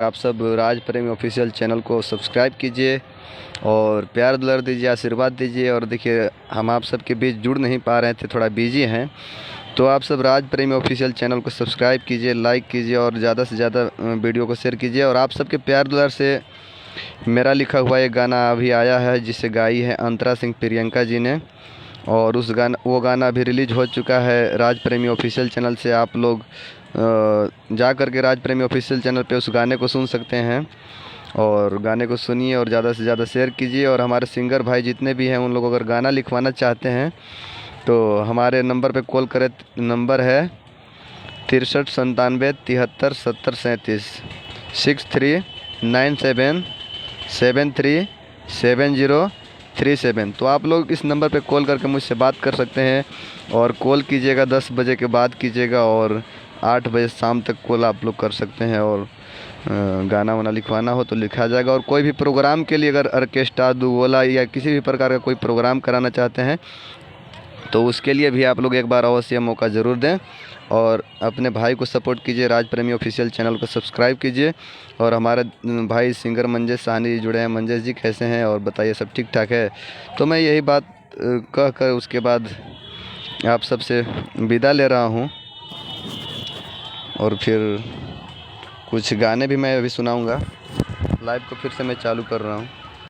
आप सब राज प्रेमी ऑफिशियल चैनल को सब्सक्राइब कीजिए और प्यार दुलार दीजिए, आशीर्वाद दीजिए। और देखिए, हम आप सब के बीच जुड़ नहीं पा रहे थे, थोड़ा बिजी हैं, तो आप सब राज प्रेमी ऑफिशियल चैनल को सब्सक्राइब कीजिए, लाइक कीजिए और ज़्यादा से ज़्यादा वीडियो को शेयर कीजिए। और आप सबके प्यार दुलार से मेरा लिखा हुआ एक गाना अभी आया है, जिसे गाई है अंतरा सिंह प्रियंका जी ने, और वो गाना अभी रिलीज हो चुका है राज प्रेमी ऑफिशियल चैनल से। आप लोग जा कर के राज प्रेमी ऑफिशियल चैनल पे उस गाने को सुन सकते हैं और गाने को सुनिए और ज़्यादा से ज़्यादा शेयर कीजिए। और हमारे सिंगर भाई जितने भी हैं, उन लोग अगर गाना लिखवाना चाहते हैं तो हमारे नंबर पे कॉल करें। नंबर है 6397 73 70 37 6397737037। तो आप लोग इस नंबर पे कॉल करके मुझसे बात कर सकते हैं। और कॉल कीजिएगा 10 बजे के बाद कीजिएगा और 8 बजे शाम तक कॉल आप लोग कर सकते हैं। और गाना वाना लिखवाना हो तो लिखा जाएगा। और कोई भी प्रोग्राम के लिए अगर ऑर्केस्ट्रा, दुगोला या किसी भी प्रकार का कोई प्रोग्राम कराना चाहते हैं तो उसके लिए भी आप लोग एक बार अवश्य मौका ज़रूर दें और अपने भाई को सपोर्ट कीजिए। राज प्रेमी ऑफिशियल चैनल को सब्सक्राइब कीजिए। और हमारे भाई सिंगर मंजेश साहनी जी जुड़े हैं। मंजेश जी कैसे हैं और बताइए, सब ठीक ठाक है? तो मैं यही बात कह कर उसके बाद आप सबसे विदा ले रहा हूं। और फिर कुछ गाने भी मैं अभी सुनाऊंगा। लाइव को फिर से मैं चालू कर रहा हूं।